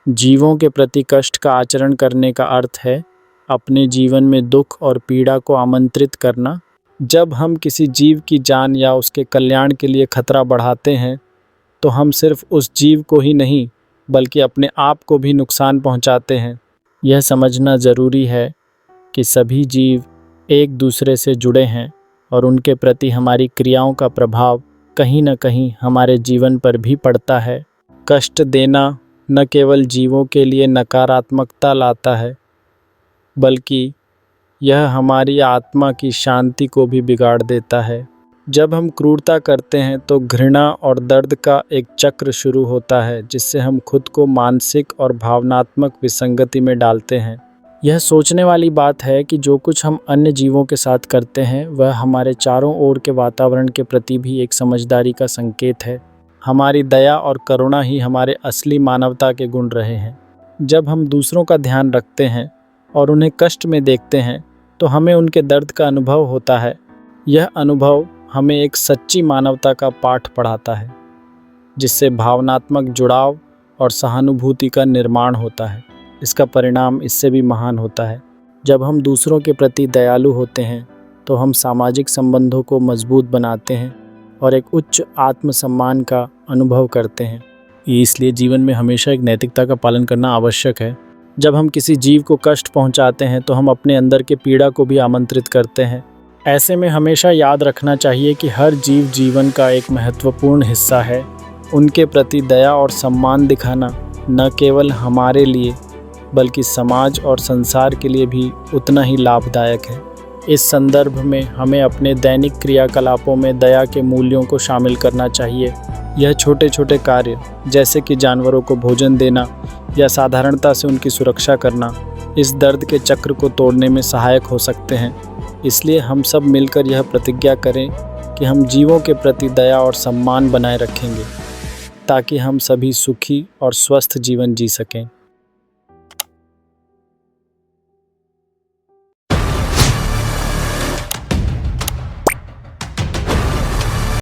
जीवों के प्रति कष्ट का आचरण करने का अर्थ है अपने जीवन में दुख और पीड़ा को आमंत्रित करना। जब हम किसी जीव की जान या उसके कल्याण के लिए खतरा बढ़ाते हैं तो हम सिर्फ उस जीव को ही नहीं बल्कि अपने आप को भी नुकसान पहुंचाते हैं। यह समझना ज़रूरी है कि सभी जीव एक दूसरे से जुड़े हैं और उनके प्रति हमारी क्रियाओं का प्रभाव कहीं न कहीं हमारे जीवन पर भी पड़ता है। कष्ट देना न केवल जीवों के लिए नकारात्मकता लाता है बल्कि यह हमारी आत्मा की शांति को भी बिगाड़ देता है। जब हम क्रूरता करते हैं तो घृणा और दर्द का एक चक्र शुरू होता है जिससे हम खुद को मानसिक और भावनात्मक विसंगति में डालते हैं। यह सोचने वाली बात है कि जो कुछ हम अन्य जीवों के साथ करते हैं वह हमारे चारों ओर के वातावरण के प्रति भी एक समझदारी का संकेत है। हमारी दया और करुणा ही हमारे असली मानवता के गुण रहे हैं। जब हम दूसरों का ध्यान रखते हैं और उन्हें कष्ट में देखते हैं तो हमें उनके दर्द का अनुभव होता है। यह अनुभव हमें एक सच्ची मानवता का पाठ पढ़ाता है जिससे भावनात्मक जुड़ाव और सहानुभूति का निर्माण होता है। इसका परिणाम इससे भी महान होता है। जब हम दूसरों के प्रति दयालु होते हैं तो हम सामाजिक संबंधों को मजबूत बनाते हैं और एक उच्च आत्मसम्मान का अनुभव करते हैं। इसलिए जीवन में हमेशा एक नैतिकता का पालन करना आवश्यक है। जब हम किसी जीव को कष्ट पहुंचाते हैं तो हम अपने अंदर के पीड़ा को भी आमंत्रित करते हैं। ऐसे में हमेशा याद रखना चाहिए कि हर जीव जीवन का एक महत्वपूर्ण हिस्सा है। उनके प्रति दया और सम्मान दिखाना न केवल हमारे लिए बल्कि समाज और संसार के लिए भी उतना ही लाभदायक है। इस संदर्भ में हमें अपने दैनिक क्रियाकलापों में दया के मूल्यों को शामिल करना चाहिए। यह छोटे छोटे कार्य जैसे कि जानवरों को भोजन देना या साधारणता से उनकी सुरक्षा करना इस दर्द के चक्र को तोड़ने में सहायक हो सकते हैं। इसलिए हम सब मिलकर यह प्रतिज्ञा करें कि हम जीवों के प्रति दया और सम्मान बनाए रखेंगे ताकि हम सभी सुखी और स्वस्थ जीवन जी सकें।